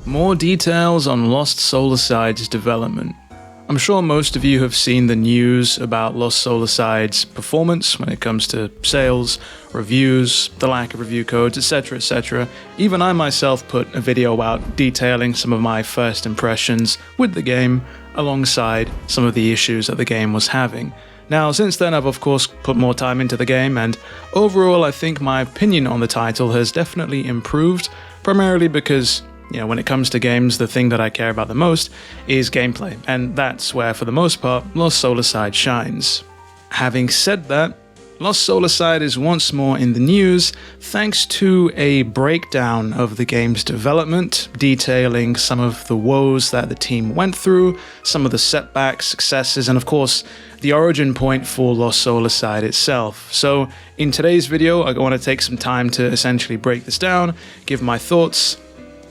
More details on Lost Solar Side's development. I'm sure most of you have seen the news about Lost Solar Side's performance when it comes to sales, reviews, the lack of review codes, etc, etc. Even I myself put a video out detailing some of my first impressions with the game, alongside some of the issues that the game was having. Now, since then I've of course put more time into the game, and overall I think my opinion on the title has definitely improved, primarily because when it comes to games, the thing that I care about the most is gameplay, and that's where, for the most part, Lost Solar Side shines. Having said that, Lost Solar Side is once more in the news thanks to a breakdown of the game's development, detailing some of the woes that the team went through, some of the setbacks, successes, and of course, the origin point for Lost Solar Side itself. So, in today's video, I want to take some time to essentially break this down, give my thoughts,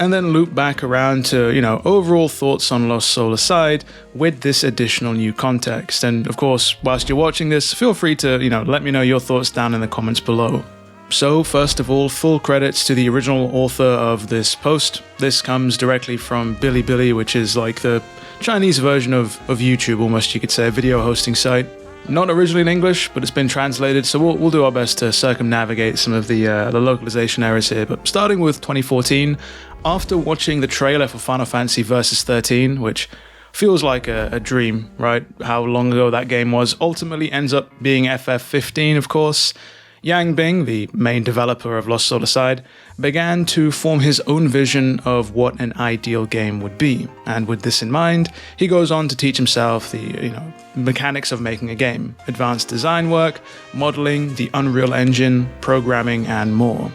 and then loop back around to, overall thoughts on Lost Solar Side with this additional new context. And of course, whilst you're watching this, feel free to, let me know your thoughts down in the comments below. So first of all, full credits to the original author of this post. This comes directly from Bilibili, which is like the Chinese version of YouTube, almost you could say, a video hosting site. Not originally in English, but it's been translated, so we'll do our best to circumnavigate some of the localization errors here. But starting with 2014, after watching the trailer for Final Fantasy Versus 13, which feels like a dream, right? How long ago that game was, ultimately ends up being FF15, of course. Yang Bing, the main developer of Lost Solar Side, began to form his own vision of what an ideal game would be. And with this in mind, he goes on to teach himself the mechanics of making a game, advanced design work, modeling, the Unreal Engine, programming, and more.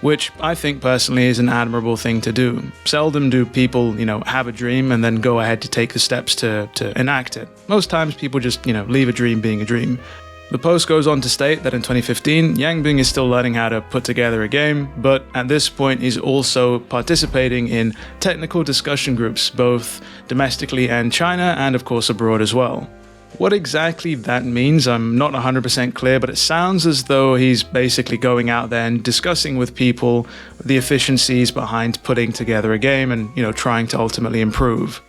Which I think personally is an admirable thing to do. Seldom do people, have a dream and then go ahead to take the steps to enact it. Most times people just, leave a dream being a dream. The post goes on to state that in 2015, Yang Bing is still learning how to put together a game, but at this point he's also participating in technical discussion groups, both domestically and China, and of course abroad as well. What exactly that means, I'm not 100% clear, but it sounds as though he's basically going out there and discussing with people the efficiencies behind putting together a game and, trying to ultimately improve.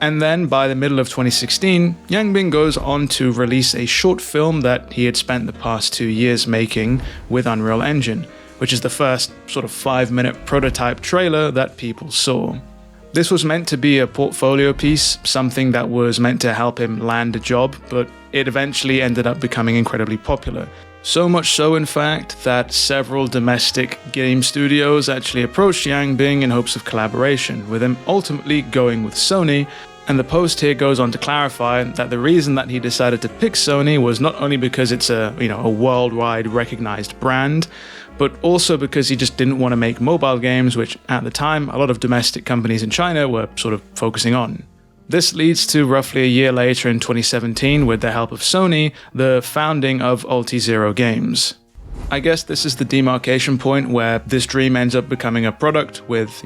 And then, by the middle of 2016, Yang Bing goes on to release a short film that he had spent the past 2 years making with Unreal Engine, which is the first sort of 5-minute prototype trailer that people saw. This was meant to be a portfolio piece, something that was meant to help him land a job, but it eventually ended up becoming incredibly popular. So much so, in fact, that several domestic game studios actually approached Yang Bing in hopes of collaboration, with him ultimately going with Sony. And the post here goes on to clarify that the reason that he decided to pick Sony was not only because it's a worldwide recognized brand, but also because he just didn't want to make mobile games, which at the time a lot of domestic companies in China were sort of focusing on. This leads to roughly a year later in 2017, with the help of Sony, the founding of Ulti-Zero Games. I guess this is the demarcation point where this dream ends up becoming a product with,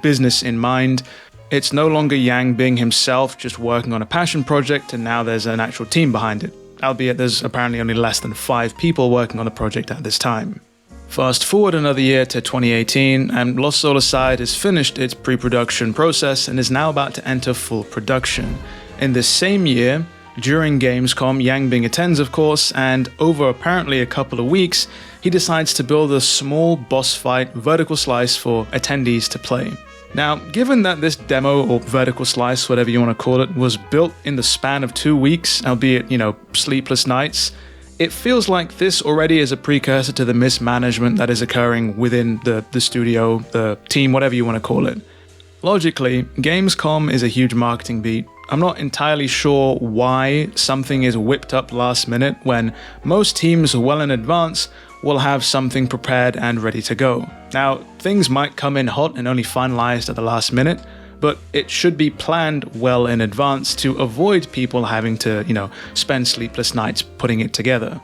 business in mind. It's no longer Yang Bing himself just working on a passion project, and now there's an actual team behind it, albeit there's apparently only less than 5 people working on the project at this time. Fast forward another year to 2018, and Lost Solar Side has finished its pre-production process and is now about to enter full production. In this same year, during Gamescom, Yang Bing attends, of course, and over apparently a couple of weeks, he decides to build a small boss fight vertical slice for attendees to play. Now, given that this demo, or vertical slice, whatever you want to call it, was built in the span of 2 weeks, albeit, sleepless nights, it feels like this already is a precursor to the mismanagement that is occurring within the studio, the team, whatever you want to call it. Logically, Gamescom is a huge marketing beat. I'm not entirely sure why something is whipped up last minute when most teams well in advance will have something prepared and ready to go. Now, things might come in hot and only finalized at the last minute, but it should be planned well in advance to avoid people having to, spend sleepless nights putting it together.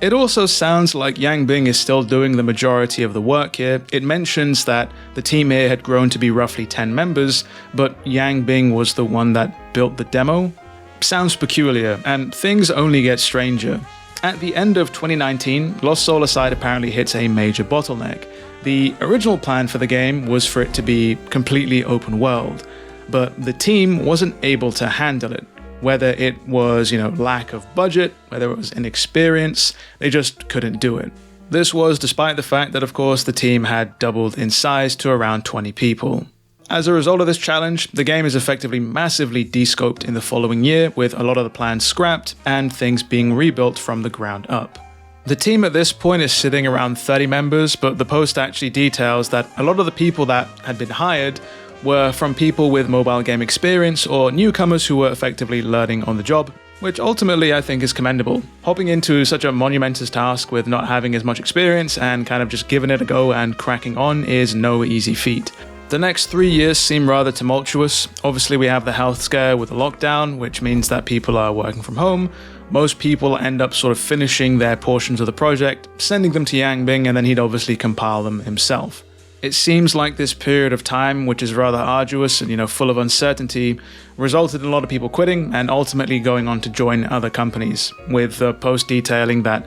It also sounds like Yang Bing is still doing the majority of the work here. It mentions that the team here had grown to be roughly 10 members, but Yang Bing was the one that built the demo. Sounds peculiar, and things only get stranger. At the end of 2019, Lost Soulside apparently hits a major bottleneck. The original plan for the game was for it to be completely open world, but the team wasn't able to handle it. Whether it was, lack of budget, whether it was inexperience, they just couldn't do it. This was despite the fact that, of course, the team had doubled in size to around 20 people. As a result of this challenge, the game is effectively massively de-scoped in the following year, with a lot of the plans scrapped and things being rebuilt from the ground up. The team at this point is sitting around 30 members, but the post actually details that a lot of the people that had been hired were from people with mobile game experience or newcomers who were effectively learning on the job, which ultimately I think is commendable. Hopping into such a monumentous task with not having as much experience and kind of just giving it a go and cracking on is no easy feat. The next 3 years seem rather tumultuous. Obviously we have the health scare with the lockdown, which means that people are working from home. Most people end up sort of finishing their portions of the project, sending them to Yangbing, and then he'd obviously compile them himself. It seems like this period of time, which is rather arduous and full of uncertainty, resulted in a lot of people quitting and ultimately going on to join other companies, with the post detailing that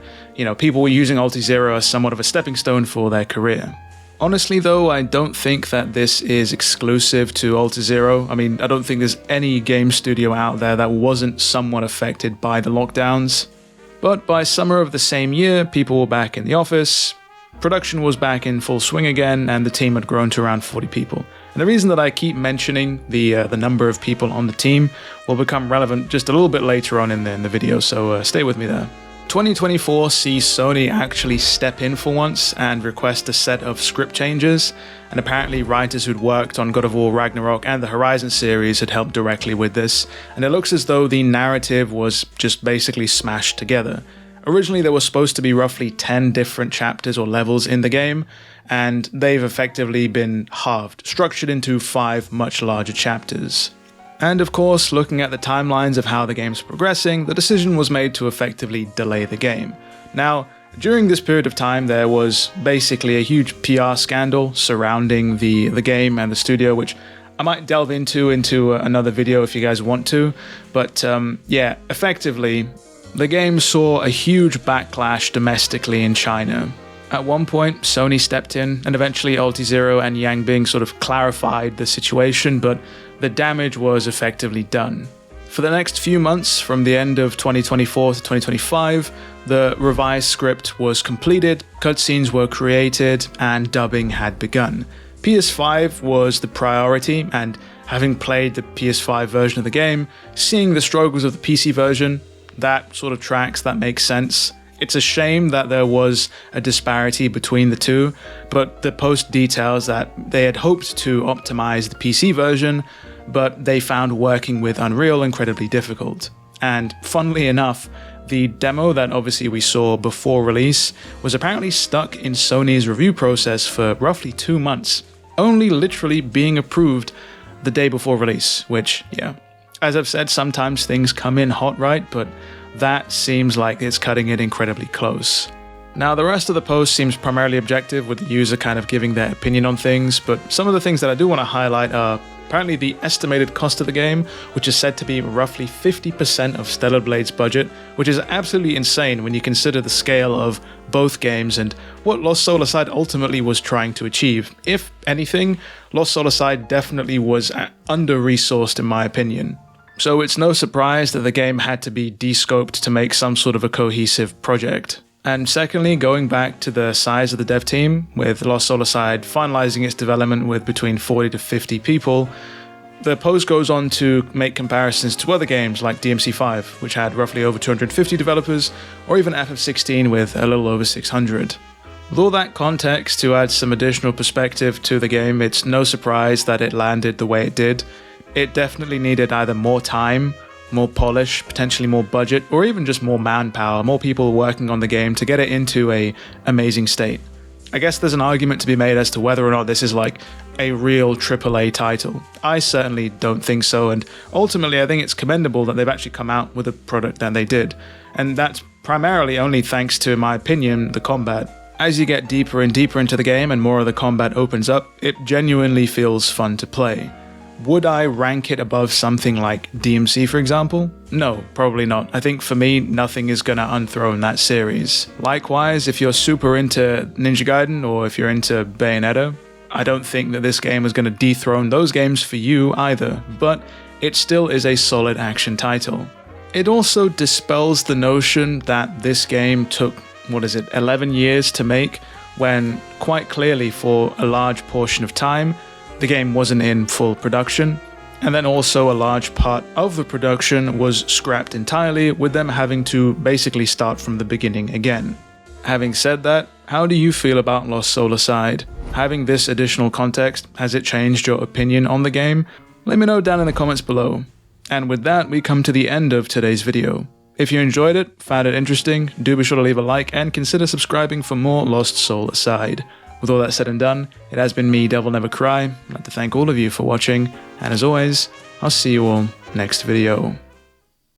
people were using Alt-Zero as somewhat of a stepping stone for their career. Honestly though, I don't think that this is exclusive to Alt-Zero. I don't think there's any game studio out there that wasn't somewhat affected by the lockdowns. But by summer of the same year, people were back in the office, production was back in full swing again, and the team had grown to around 40 people. And the reason that I keep mentioning the number of people on the team will become relevant just a little bit later on in the video, so stay with me there. 2024 sees Sony actually step in for once and request a set of script changes, and apparently writers who'd worked on God of War Ragnarok and the Horizon series had helped directly with this, and it looks as though the narrative was just basically smashed together. Originally there was supposed to be roughly 10 different chapters or levels in the game, and they've effectively been halved, structured into 5 much larger chapters. And of course, looking at the timelines of how the game's progressing, the decision was made to effectively delay the game. Now, during this period of time, there was basically a huge PR scandal surrounding the game and the studio, which I might delve into another video if you guys want to. But effectively, the game saw a huge backlash domestically in China. At one point, Sony stepped in, and eventually Alt-Zero and Yangbing sort of clarified the situation, but the damage was effectively done. For the next few months, from the end of 2024 to 2025, the revised script was completed, cutscenes were created, and dubbing had begun. PS5 was the priority, and having played the PS5 version of the game, seeing the struggles of the PC version, that sort of tracks, that makes sense. It's a shame that there was a disparity between the two, but the post details that they had hoped to optimize the PC version, but they found working with Unreal incredibly difficult. And funnily enough, the demo that obviously we saw before release was apparently stuck in Sony's review process for roughly 2 months, only literally being approved the day before release, which, as I've said, sometimes things come in hot, right? But that seems like it's cutting it incredibly close. Now, the rest of the post seems primarily objective, with the user kind of giving their opinion on things, but some of the things that I do want to highlight are apparently the estimated cost of the game, which is said to be roughly 50% of Stellar Blade's budget, which is absolutely insane when you consider the scale of both games and what Lost Soulside ultimately was trying to achieve. If anything, Lost Soulside definitely was under-resourced in my opinion. So it's no surprise that the game had to be de-scoped to make some sort of a cohesive project. And secondly, going back to the size of the dev team, with Lost Soulside finalizing its development with between 40 to 50 people, the post goes on to make comparisons to other games like DMC5, which had roughly over 250 developers, or even FF16 with a little over 600. With all that context to add some additional perspective to the game, it's no surprise that it landed the way it did. It definitely needed either more time, more polish, potentially more budget, or even just more manpower, more people working on the game to get it into an amazing state. I guess there's an argument to be made as to whether or not this is like a real AAA title. I certainly don't think so, and ultimately I think it's commendable that they've actually come out with a product that they did. And that's primarily only thanks to, in my opinion, the combat. As you get deeper and deeper into the game and more of the combat opens up, it genuinely feels fun to play. Would I rank it above something like DMC, for example? No, probably not. I think for me, nothing is gonna unthrone that series. Likewise, if you're super into Ninja Gaiden or if you're into Bayonetta, I don't think that this game is gonna dethrone those games for you either, but it still is a solid action title. It also dispels the notion that this game took, 11 years to make, when quite clearly for a large portion of time, the game wasn't in full production, and then also a large part of the production was scrapped entirely, with them having to basically start from the beginning again. Having said that, how do you feel about Lost Soul Aside? Having this additional context, has it changed your opinion on the game? Let me know down in the comments below. And with that, we come to the end of today's video. If you enjoyed it, found it interesting, do be sure to leave a like and consider subscribing for more Lost Soul Aside. With all that said and done, it has been me, DevilNeverCry. I'd like to thank all of you for watching, and as always, I'll see you all next video.